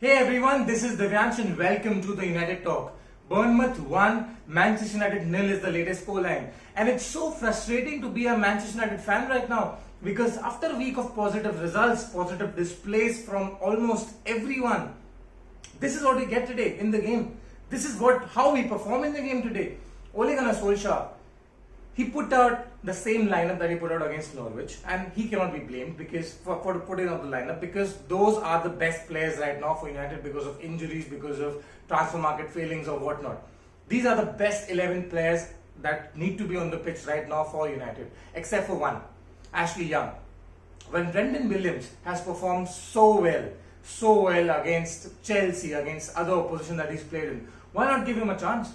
Hey everyone, this is Divyansh and welcome to the United Talk. Bournemouth 1, Manchester United 0 is the latest scoreline. And it's so frustrating to be a Manchester United fan right now because after a week of positive results, positive displays from almost everyone, this is what we get today in the game. This is how we perform in the game today. Ole Gunnar Solskjaer, he put out the same lineup that he put out against Norwich, and he cannot be blamed because for putting out the lineup because those are the best players right now for United because of injuries, because of transfer market failings or whatnot. These are the best 11 players that need to be on the pitch right now for United, except for one, Ashley Young. When Brendan Williams has performed so well against Chelsea, against other opposition that he's played in, why not give him a chance?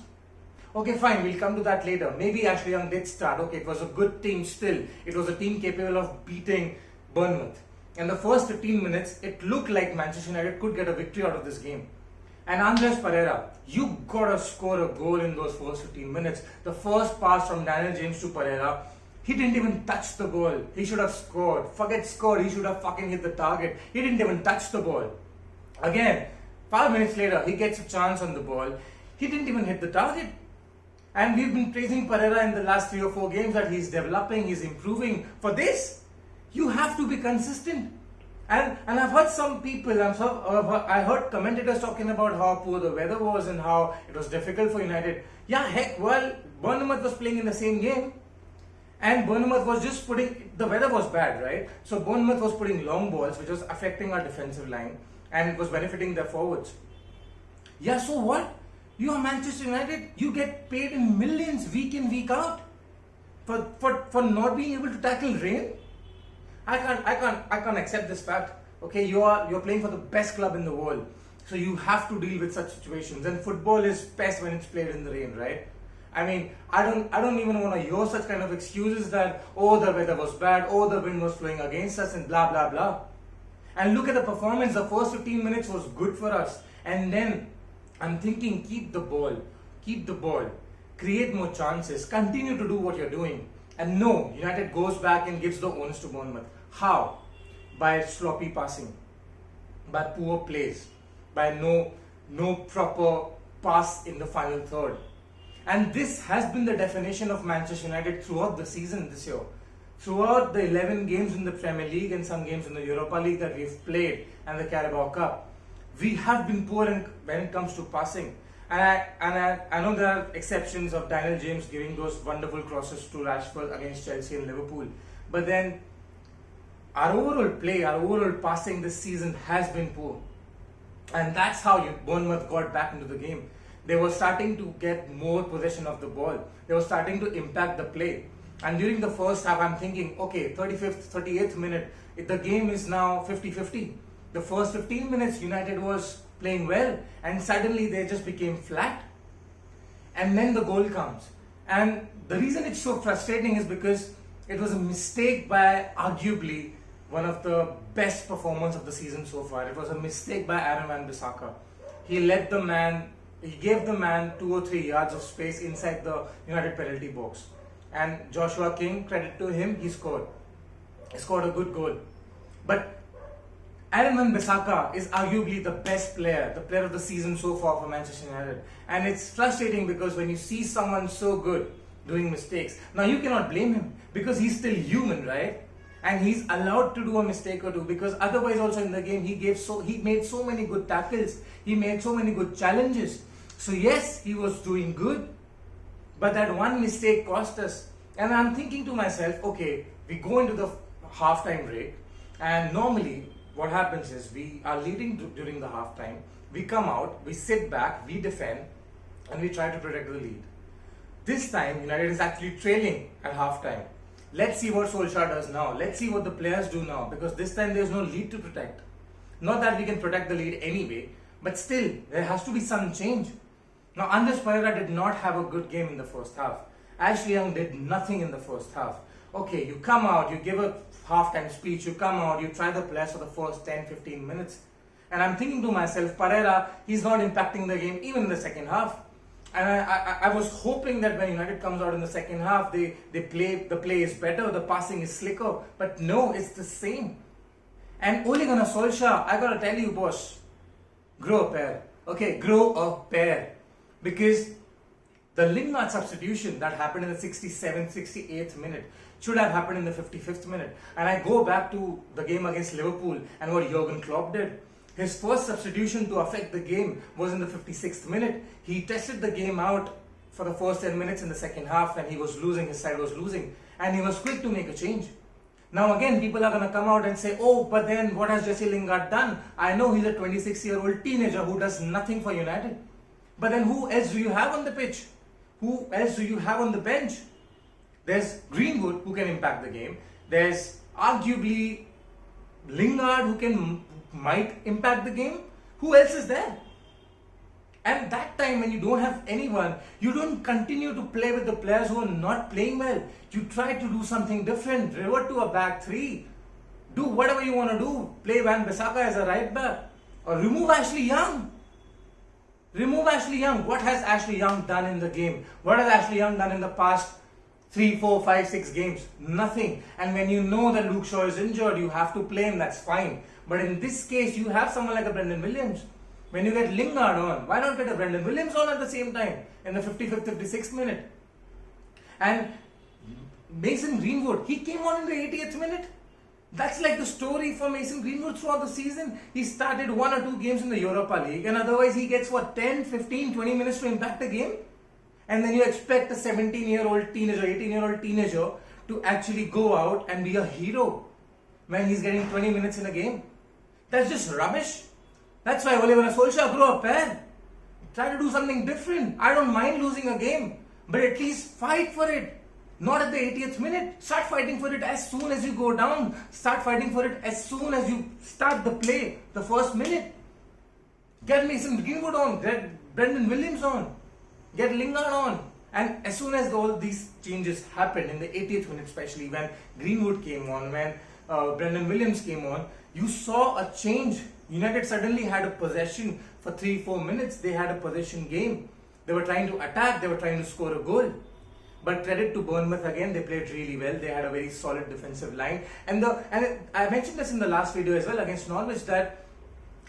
Okay, fine, we'll come to that later. Maybe Ashley Young did start. Okay, it was a good team still. It was a team capable of beating Bournemouth. In the first 15 minutes, it looked like Manchester United could get a victory out of this game. And Andres Pereira, you gotta score a goal in those first 15 minutes. The first pass from Daniel James to Pereira, he didn't even touch the ball. He should have scored. Forget scored, he should have fucking hit the target. He didn't even touch the ball. Again, 5 minutes later, he gets a chance on the ball. He didn't even hit the target. And we've been praising Pereira in the last 3 or 4 games that he's developing, he's improving. For this, you have to be consistent. And I've heard some people, I heard commentators talking about how poor the weather was and how it was difficult for United. Yeah, heck, well, Bournemouth was playing in the same game. And Bournemouth was just the weather was bad, right? So Bournemouth was putting long balls, which was affecting our defensive line and it was benefiting their forwards. Yeah, so what? You are Manchester United, you get paid in millions week in, week out for not being able to tackle rain. I can't accept this fact. Okay, you're playing for the best club in the world. So you have to deal with such situations. And football is best when it's played in the rain, right? I mean, I don't even want to hear such kind of excuses that, oh, the weather was bad, oh, the wind was blowing against us and blah blah blah. And look at the performance, the first 15 minutes was good for us. And then I'm thinking, keep the ball, create more chances, continue to do what you're doing. And no, United goes back and gives the onus to Bournemouth. How? By sloppy passing, by poor plays, by no proper pass in the final third. And this has been the definition of Manchester United throughout the season this year. Throughout the 11 games in the Premier League and some games in the Europa League that we've played and the Carabao Cup, we have been poor when it comes to passing. And I know there are exceptions of Daniel James giving those wonderful crosses to Rashford against Chelsea and Liverpool. But then our overall passing this season has been poor. And that's how Bournemouth got back into the game. They were starting to get more possession of the ball. They were starting to impact the play. And during the first half, I'm thinking, okay, 35th, 38th minute, the game is now 50-50. The first 15 minutes, United was playing well, and suddenly they just became flat. And then the goal comes. And the reason it's so frustrating is because it was a mistake by arguably one of the best performers of the season so far. It was a mistake by Aaron Wan-Bissaka. He gave the man 2 or 3 yards of space inside the United penalty box. And Joshua King, credit to him, he scored. He scored a good goal. But Aaron Wan-Bissaka is arguably the best player, the player of the season so far for Manchester United. And it's frustrating because when you see someone so good doing mistakes, now you cannot blame him because he's still human, right? And he's allowed to do a mistake or two because otherwise also in the game he made so many good tackles, he made so many good challenges. So yes, he was doing good, but that one mistake cost us. And I'm thinking to myself, okay, we go into the halftime break and normally what happens is we are leading during the halftime, we come out, we sit back, we defend, and we try to protect the lead. This time, United is actually trailing at halftime. Let's see what Solskjaer does now. Let's see what the players do now, because this time there's no lead to protect. Not that we can protect the lead anyway, but still, there has to be some change. Now, Andres Pereira did not have a good game in the first half. Ashley Young did nothing in the first half. Okay, you come out, you give a halftime speech, you come out, you try the players for the first 10-15 minutes. And I'm thinking to myself, Pereira, he's not impacting the game even in the second half. And I was hoping that when United comes out in the second half, the play is better, the passing is slicker. But no, it's the same. And Ole Gunnar Solskjaer, I gotta tell you, boss, grow a pair. Okay, grow a pair. Because the Lingard substitution that happened in the 67th, 68th minute should have happened in the 55th minute. And I go back to the game against Liverpool and what Jurgen Klopp did. His first substitution to affect the game was in the 56th minute. He tested the game out for the first 10 minutes in the second half and he was losing, his side was losing. And he was quick to make a change. Now again, people are going to come out and say, oh, but then what has Jesse Lingard done? I know he's a 26-year-old teenager who does nothing for United. But then who else do you have on the pitch? Who else do you have on the bench? There's Greenwood who can impact the game. There's arguably Lingard who might impact the game. Who else is there? And that time when you don't have anyone, you don't continue to play with the players who are not playing well. You try to do something different, revert to a back three. Do whatever you want to do. Play Van Bissaka as a right back. Or remove Ashley Young. Remove Ashley Young. What has Ashley Young done in the game? What has Ashley Young done in the past 3, 4, 5, 6 games? Nothing. And when you know that Luke Shaw is injured, you have to play him, that's fine. But in this case, you have someone like a Brendan Williams. When you get Lingard on, why not get a Brendan Williams on at the same time in the 55th, 56th minute? And Mason Greenwood, he came on in the 80th minute. That's like the story for Mason Greenwood throughout the season. He started 1 or 2 games in the Europa League and otherwise he gets 10, 15, 20 minutes to impact the game. And then you expect a 17-year-old teenager, 18-year-old teenager to actually go out and be a hero when he's getting 20 minutes in a game. That's just rubbish. That's why Ole Gunnar Solskjaer grow a pair. Try to do something different. I don't mind losing a game, but at least fight for it. Not at the 80th minute. Start fighting for it as soon as you go down. Start fighting for it as soon as you start the play, the first minute. Get Mason Greenwood on. Get Brendan Williams on. Get Lingard on. And as soon as all these changes happened in the 80th minute, especially when Greenwood came on, when Brendan Williams came on, you saw a change. United suddenly had a possession for 3-4 minutes. They had a possession game. They were trying to attack. They were trying to score a goal. But credit to Bournemouth again, they played really well. They had a very solid defensive line. And I mentioned this in the last video as well against Norwich, that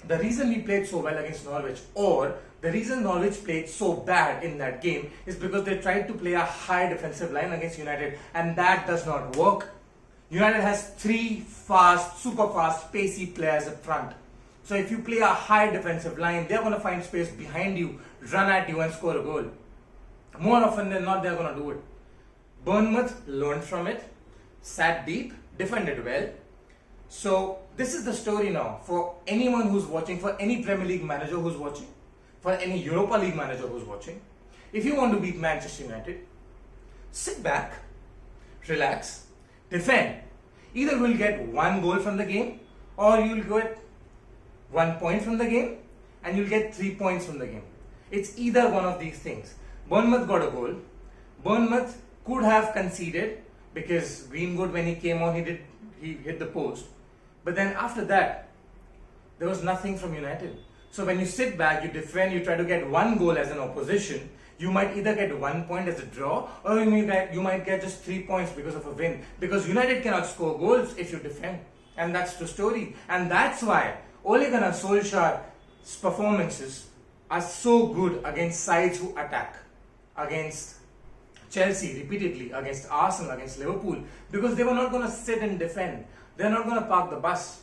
the reason we played so well against Norwich, or the reason Norwich played so bad in that game, is because they tried to play a high defensive line against United, and that does not work. United has 3 fast, super fast, pacey players up front. So if you play a high defensive line, they're going to find space behind you, run at you and score a goal. More often than not, they're going to do it. Bournemouth learned from it, sat deep, defended well. So this is the story now for anyone who's watching, for any Premier League manager who's watching, for any Europa League manager who's watching. If you want to beat Manchester United, sit back, relax, defend. Either you'll get 1 goal from the game, or you'll get 1 point from the game, and you'll get 3 points from the game. It's either one of these things. Bournemouth got a goal. Bournemouth could have conceded because Greenwood, when he came on, he hit the post. But then after that, there was nothing from United. So when you sit back, you defend, you try to get 1 goal as an opposition, you might either get 1 point as a draw, or you might get just 3 points because of a win. Because United cannot score goals if you defend. And that's the story. And that's why Ole Gunnar Solskjaer's performances are so good against sides who attack. Against Chelsea repeatedly, against Arsenal, against Liverpool, because they were not going to sit and defend. They're not going to park the bus.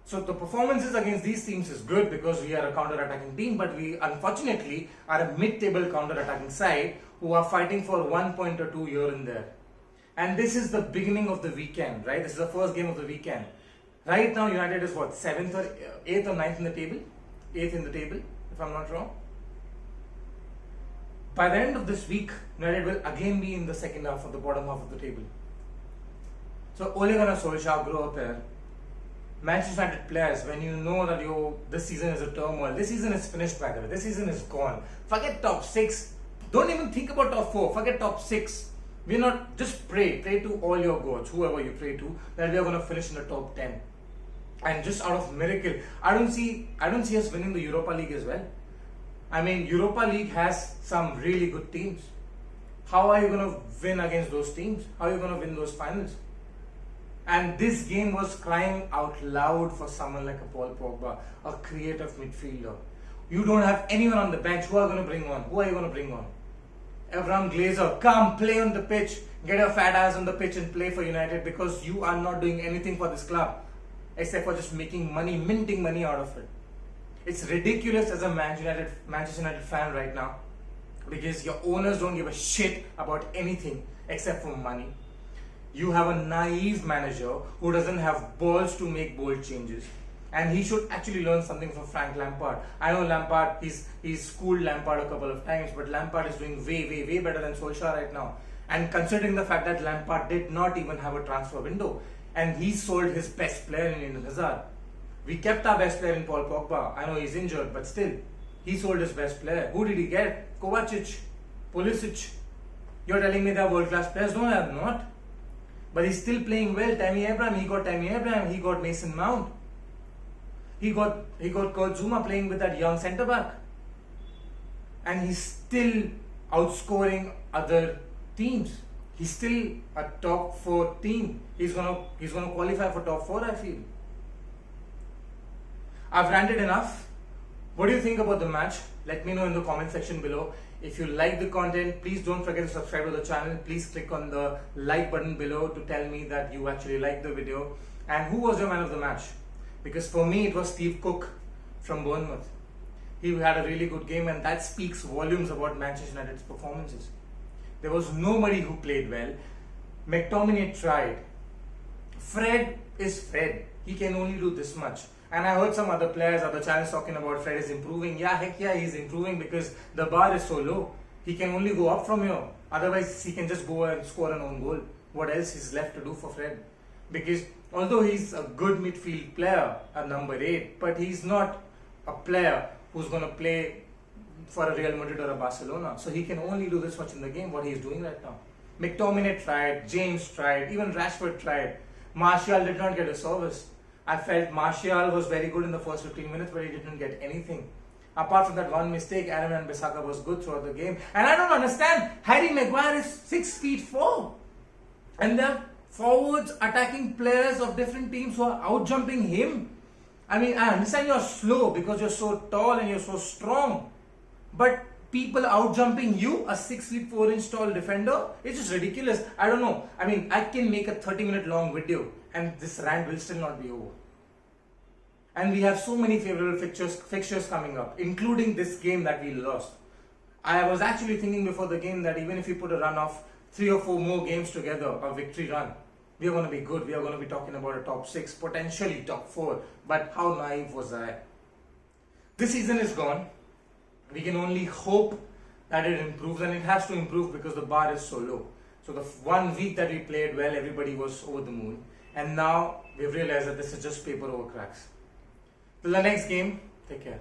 So the performances against these teams is good because we are a counter-attacking team, but we unfortunately are a mid-table counter-attacking side who are fighting for 1 point or 2 here and there. And this is the beginning of the weekend, right? This is the first game of the weekend. Right now United is what, 7th or 8th or 9th in the table? 8th in the table, if I'm not wrong. By the end of this week, United will again be in the second half of the bottom half of the table. So Ole Gunnar Solskjaer, grow up here. Manchester United players, when you know that this season is a turmoil, this season is finished by the way, this season is gone. Forget top 6. Don't even think about top 4. Forget top 6. We're not, just pray to all your gods, whoever you pray to, that we are going to finish in the top 10. And just out of miracle, I don't see us winning the Europa League as well. I mean, Europa League has some really good teams. How are you going to win against those teams? How are you going to win those finals? And this game was crying out loud for someone like a Paul Pogba, a creative midfielder. You don't have anyone on the bench. Who are you going to bring on? Who are you going to bring on? Avram Glazer, come play on the pitch. Get your fat ass on the pitch and play for United, because you are not doing anything for this club except for just making money, minting money out of it. It's ridiculous as a Manchester United fan right now, because your owners don't give a shit about anything except for money. You have a naive manager who doesn't have balls to make bold changes. And he should actually learn something from Frank Lampard. I know Lampard, he's schooled Lampard a couple of times, but Lampard is doing way better than Solskjaer right now. And considering the fact that Lampard did not even have a transfer window, and he sold his best player in Eden Hazard. We kept our best player in Paul Pogba. I know he's injured, but still, he sold his best player. Who did he get? Kovacic, Pulisic. You're telling me they're world-class players? No, they're not. But he's still playing well. Tammy Abraham, he got Mason Mount. He got Kurt Zuma playing with that young centre-back. And he's still outscoring other teams. He's still a top 4 team. He's gonna qualify for top 4, I feel. I've ranted enough. What do you think about the match? Let me know in the comment section below. If you like the content, please don't forget to subscribe to the channel. Please click on the like button below to tell me that you actually liked the video. And who was your man of the match? Because for me, it was Steve Cook from Bournemouth. He had a really good game, and that speaks volumes about Manchester United's performances. There was nobody who played well. McTominay tried. Fred is Fred. He can only do this much. And I heard some other players, other channels talking about Fred is improving. Yeah, heck yeah, he's improving, because the bar is so low. He can only go up from here. Otherwise, he can just go and score an own goal. What else is left to do for Fred? Because although he's a good midfield player, a number 8, but he's not a player who's going to play for a Real Madrid or a Barcelona. So he can only do this much in the game, what he's doing right now. McTominay tried, James tried, even Rashford tried. Martial did not get a service. I felt Martial was very good in the first 15 minutes, but he didn't get anything. Apart from that one mistake, Aaron and Bissaka was good throughout the game. And I don't understand, Harry Maguire is 6'4". And they're forwards attacking players of different teams who are out-jumping him. I mean, I understand you're slow because you're so tall and you're so strong. But people out-jumping you, a 6'4" tall defender, it's just ridiculous. I don't know. I mean, I can make a 30-minute long video and this rant will still not be over. And we have so many favorable fixtures coming up, including this game that we lost. I was actually thinking before the game that even if we put a run of 3 or 4 more games together, a victory run, we are going to be good. We are going to be talking about a top 6, potentially top 4. But how naive was I? This season is gone. We can only hope that it improves, and it has to improve because the bar is so low. So the 1 week that we played well, everybody was over the moon. And now we've realized that this is just paper over cracks. Till the next game, take care.